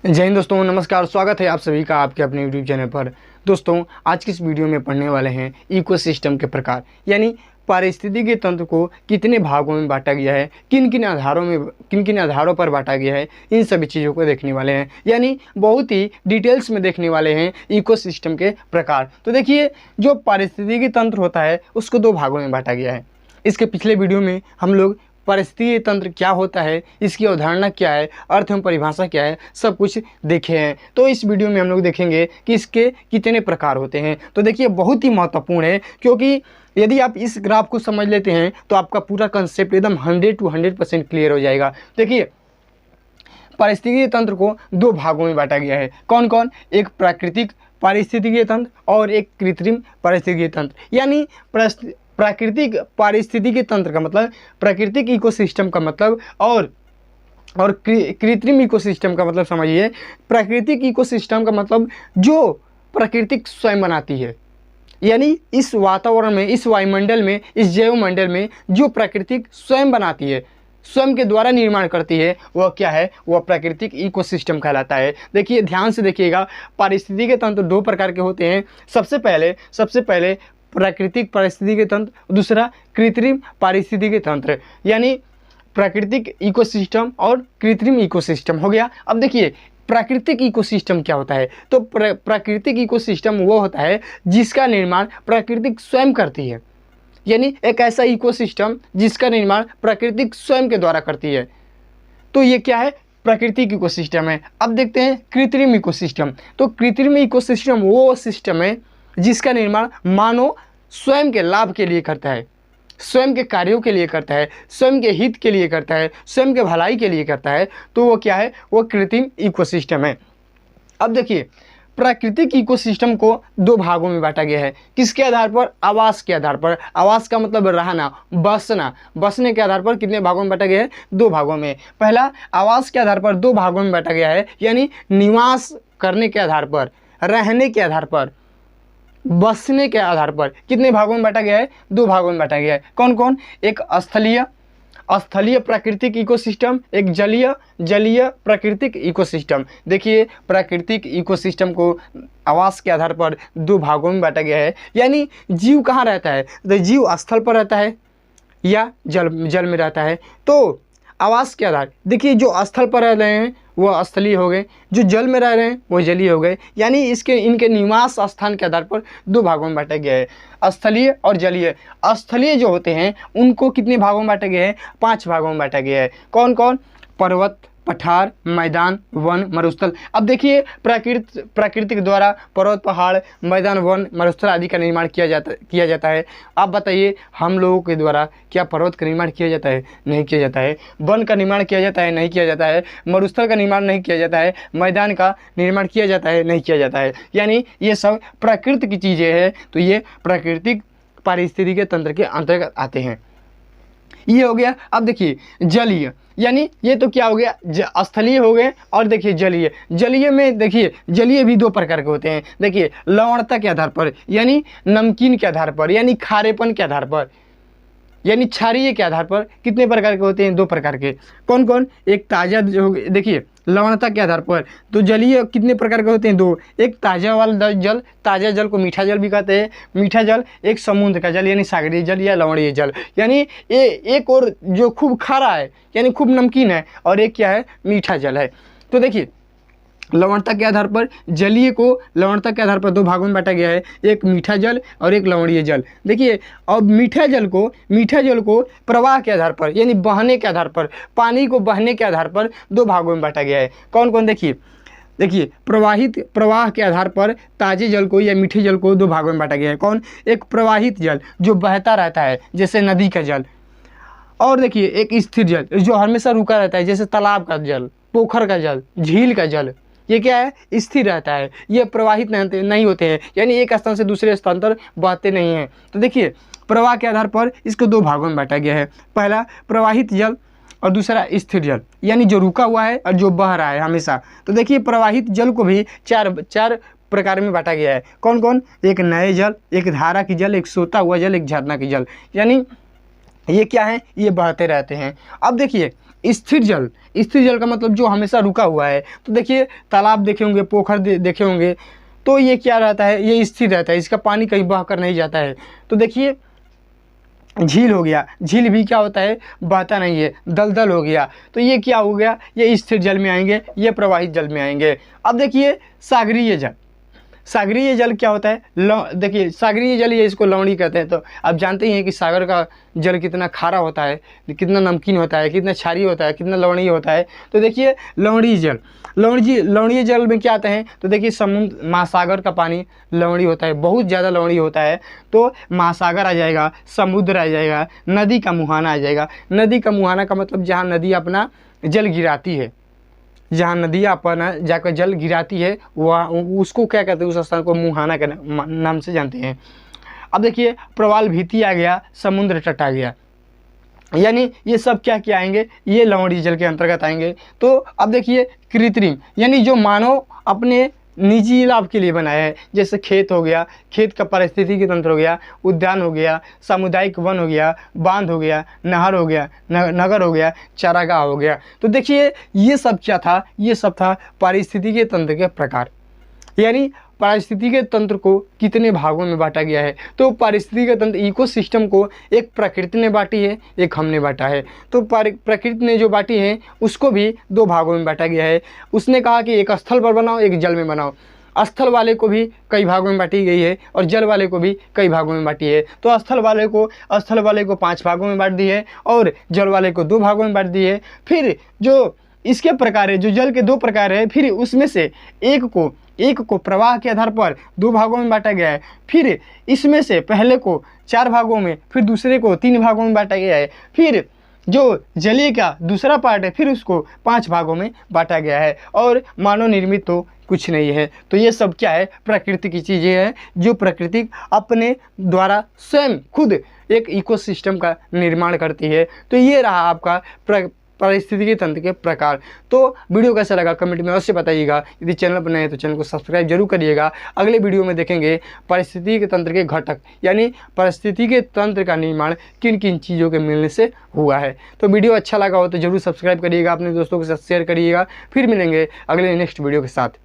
जय हिंद दोस्तों, नमस्कार। स्वागत है आप सभी का आपके अपने यूट्यूब चैनल पर। दोस्तों, आज की इस वीडियो में पढ़ने वाले हैं इकोसिस्टम के प्रकार, यानी पारिस्थितिकी तंत्र को कितने भागों में बांटा गया है, किन किन आधारों पर बांटा गया है, इन सभी चीज़ों को देखने वाले हैं। यानी बहुत ही डिटेल्स में देखने वाले हैं इकोसिस्टम के प्रकार। तो देखिए, जो पारिस्थितिकी तंत्र होता है उसको दो भागों में बांटा गया है। इसके पिछले वीडियो में हम लोग पारिस्थितिकी तंत्र क्या होता है, इसकी अवधारणा क्या है, अर्थ एवं परिभाषा क्या है, सब कुछ देखे हैं। तो इस वीडियो में हम लोग देखेंगे कि इसके कितने प्रकार होते हैं। तो देखिए, बहुत ही महत्वपूर्ण है, क्योंकि यदि आप इस ग्राफ को समझ लेते हैं तो आपका पूरा कंसेप्ट एकदम 100 to 100% क्लियर हो जाएगा। देखिए, पारिस्थितिकी तंत्र को दो भागों में बांटा गया है। कौन कौन? एक प्राकृतिक पारिस्थितिकी तंत्र और एक कृत्रिम पारिस्थितिकी तंत्र। यानी प्राकृतिक पारिस्थितिकी तंत्र का मतलब प्राकृतिक इकोसिस्टम का मतलब, और कृत्रिम इकोसिस्टम का मतलब समझिए। प्राकृतिक इकोसिस्टम का मतलब जो प्राकृतिक स्वयं बनाती है, यानी इस वातावरण में, इस वायुमंडल में, इस जैवमंडल में जो प्राकृतिक स्वयं बनाती है, स्वयं के द्वारा निर्माण करती है, वह क्या है? वह प्राकृतिक इकोसिस्टम कहलाता है। देखिए, ध्यान से देखिएगा, पारिस्थितिकी तंत्र दो प्रकार के होते हैं। सबसे पहले प्राकृतिक पारिस्थितिकी तंत्र, दूसरा कृत्रिम पारिस्थितिकी तंत्र। यानी प्राकृतिक इकोसिस्टम और कृत्रिम इकोसिस्टम हो गया। अब देखिए, प्राकृतिक इकोसिस्टम क्या होता है? तो प्राकृतिक इकोसिस्टम वो होता है जिसका निर्माण प्रकृति स्वयं करती है, यानी एक ऐसा इकोसिस्टम जिसका निर्माण प्रकृति स्वयं के द्वारा करती है। तो ये क्या है? प्राकृतिक इकोसिस्टम है। अब देखते हैं कृत्रिम इकोसिस्टम। तो कृत्रिम इकोसिस्टम वो सिस्टम है जिसका निर्माण मानव स्वयं के लाभ के लिए करता है, स्वयं के कार्यों के लिए करता है, स्वयं के हित के लिए करता है, स्वयं के भलाई के लिए करता है। तो वो क्या है? वो कृत्रिम इकोसिस्टम है। अब देखिए, प्राकृतिक इकोसिस्टम को दो भागों में बांटा गया है। किसके आधार पर? आवास के आधार पर। आवास का मतलब रहना, बसना। बसने के आधार पर कितने भागों में बांटा गया है? दो भागों में। पहला, आवास के आधार पर दो भागों में बांटा गया है, यानी निवास करने के आधार पर, रहने के आधार पर, बसने के आधार पर कितने भागों में बांटा गया है? दो भागों में बांटा गया है। कौन कौन? एक स्थलीय प्राकृतिक इकोसिस्टम, एक जलीय प्राकृतिक इकोसिस्टम। देखिए, प्राकृतिक इकोसिस्टम को आवास के आधार पर दो भागों में बांटा गया है। यानी जीव कहाँ रहता है? तो जीव स्थल पर रहता है या जल में रहता है। तो आवास के आधार, देखिए, जो स्थल पर रह रहे हैं वो स्थलीय हो गए, जो जल में रह रहे हैं वो जलीय हो गए। यानी इनके निवास स्थान के आधार पर दो भागों में बांटा गया है, स्थलीय और जलीय। स्थलीय जो होते हैं उनको कितने भागों में बांटा गया है? 5 भागों में बांटा गया है। कौन कौन? पर्वत, पठार, मैदान, वन, मरुस्थल। अब देखिए, प्राकृतिक द्वारा पर्वत, पहाड़, मैदान, वन, मरुस्थल आदि का निर्माण किया जाता है। आप बताइए, हम लोगों के द्वारा क्या पर्वत का निर्माण किया जाता है? नहीं किया जाता है। वन का निर्माण किया जाता है? नहीं किया जाता है। मरुस्थल का निर्माण नहीं किया जाता है। मैदान का निर्माण किया जाता है? नहीं किया जाता है। यानी ये सब प्रकृति की चीज़ें हैं, तो ये प्राकृतिक पारिस्थितिकी तंत्र के अंतर्गत आते हैं। ये हो गया। अब देखिए, जलीय, यानी ये तो क्या हो गया? स्थलीय हो गए। और देखिए, जलीय में देखिए, जलीय भी दो प्रकार के होते हैं। देखिए, लवणता के आधार पर, यानी नमकीन के आधार पर, यानी खारेपन के आधार पर, यानी क्षारीय के आधार पर कितने प्रकार के होते हैं? दो प्रकार के। कौन कौन? एक ताज़ा जो, देखिए, लवणता के आधार पर तो जलीय कितने प्रकार के होते हैं? दो। एक ताज़ा वाला जल, ताज़ा जल को मीठा जल भी कहते हैं। मीठा जल एक समुद्र का जल, यानी सागरीय जल या लवणीय जल। यानी ये एक और जो खूब खारा है, यानी खूब नमकीन है, और एक क्या है? मीठा जल है। तो देखिए, लवणता के आधार पर जलीय को लवणता के आधार पर दो भागों में बांटा गया है, एक मीठा जल और एक लवणीय जल। देखिए, अब मीठा जल को प्रवाह के आधार पर, यानी बहने के आधार पर, पानी को बहने के आधार पर दो भागों में बांटा गया है। कौन कौन? देखिए, प्रवाह के आधार पर ताजे जल को या मीठे जल को दो भागों में बांटा गया है। कौन? एक प्रवाहित जल जो बहता रहता है, जैसे नदी का जल, और देखिए एक स्थिर जल जो हमेशा रुका रहता है, जैसे तालाब का जल, पोखर का जल, झील का जल। ये क्या है? स्थिर रहता है, ये प्रवाहित नहीं होते हैं, यानी एक स्थान से दूसरे स्थान पर बहते नहीं हैं। तो देखिए, प्रवाह के आधार पर इसको दो भागों में बांटा गया है। पहला प्रवाहित जल और दूसरा स्थिर जल, यानी जो रुका हुआ है और जो बह रहा है हमेशा। तो देखिए, प्रवाहित जल को भी चार प्रकार में बांटा गया है। कौन कौन? एक नए जल, एक धारा की जल, एक सोता हुआ जल, एक झरना की जल। यानी ये क्या है? ये बहते रहते हैं। अब देखिए, स्थिर जल का मतलब जो हमेशा रुका हुआ है। तो देखिए तालाब देखे होंगे, पोखर देखे होंगे, तो ये क्या रहता है, ये स्थिर रहता है, इसका पानी कहीं बह कर नहीं जाता है। तो देखिए झील हो गया, झील भी क्या होता है, बहता नहीं है, दलदल हो गया। तो ये क्या हो गया, ये स्थिर जल में आएंगे, ये प्रवाहित जल में आएंगे। अब देखिए सागरीय जल, सागरीय जल क्या होता है, देखिए सागरीय जल, ये इसको लवणी कहते हैं। तो आप जानते ही हैं कि सागर का जल कितना खारा होता है, कितना नमकीन होता है, कितना क्षारीय होता है, कितना लवणीय होता है। तो देखिए लवणीय जल, लवणीय जल में क्या आते हैं, तो देखिए समुद्र महासागर का पानी लवणीय होता है, बहुत ज़्यादा लवणीय होता है। तो महासागर आ जाएगा, समुद्र आ जाएगा, नदी का मुहाना आ जाएगा। नदी का मुहाना का मतलब जहाँ नदी अपना जल गिराती है, जहाँ नदियाँ अपना जाकर जल गिराती है, वह उसको क्या कहते हैं, उस स्थान को मुहाना के नाम से जानते हैं। अब देखिए प्रवाल भीति आ गया, समुद्र तट आ गया, यानी ये सब क्या क्या आएंगे, ये लवणीय जल के अंतर्गत आएंगे। तो अब देखिए कृत्रिम, यानी जो मानव अपने निजी लाभ के लिए बनाया है, जैसे खेत हो गया, खेत का पारिस्थितिकी तंत्र हो गया, उद्यान हो गया, सामुदायिक वन हो गया, बांध हो गया, नहर हो गया, नगर हो गया, चारागाह हो गया। तो देखिए ये सब क्या था, ये सब था पारिस्थितिकी तंत्र के प्रकार, यानी पारिस्थितिकी तंत्र को कितने भागों में बांटा गया है। तो पारिस्थितिकी तंत्र इकोसिस्टम को एक प्रकृति ने बांटी है, एक हमने बांटा है। तो प्रकृति ने जो बांटी है उसको भी दो भागों में बांटा गया है। उसने कहा कि एक स्थल पर बनाओ, एक जल में बनाओ। स्थल वाले को भी कई भागों में बांटी गई है और जल वाले को भी कई भागों में बांटी है। तो स्थल वाले को 5 भागों में बांट दी है और जल वाले को 2 भागों में बांट दी है। फिर जो इसके प्रकार है, जो जल के 2 प्रकार है, फिर उसमें से एक को प्रवाह के आधार पर 2 भागों में बांटा गया है। फिर इसमें से पहले को 4 भागों में, फिर दूसरे को 3 भागों में बांटा गया है। फिर जो जलीय का दूसरा पार्ट है, फिर उसको 5 भागों में बांटा गया है। और मानव निर्मित तो कुछ नहीं है। तो ये सब क्या है, प्रकृति की चीज़ें हैं, जो प्रकृति अपने द्वारा स्वयं खुद एक इकोसिस्टम का निर्माण करती है। तो ये रहा आपका पारिस्थितिकी तंत्र के प्रकार। तो वीडियो कैसा लगा कमेंट में अवश्य बताइएगा। यदि चैनल पर नए हैं तो चैनल को सब्सक्राइब जरूर करिएगा। अगले वीडियो में देखेंगे पारिस्थितिकी तंत्र के घटक, यानी पारिस्थितिकी तंत्र का निर्माण किन किन चीज़ों के मिलने से हुआ है। तो वीडियो अच्छा लगा हो तो जरूर सब्सक्राइब करिएगा, अपने दोस्तों के साथ शेयर करिएगा। फिर मिलेंगे अगले नेक्स्ट वीडियो के साथ।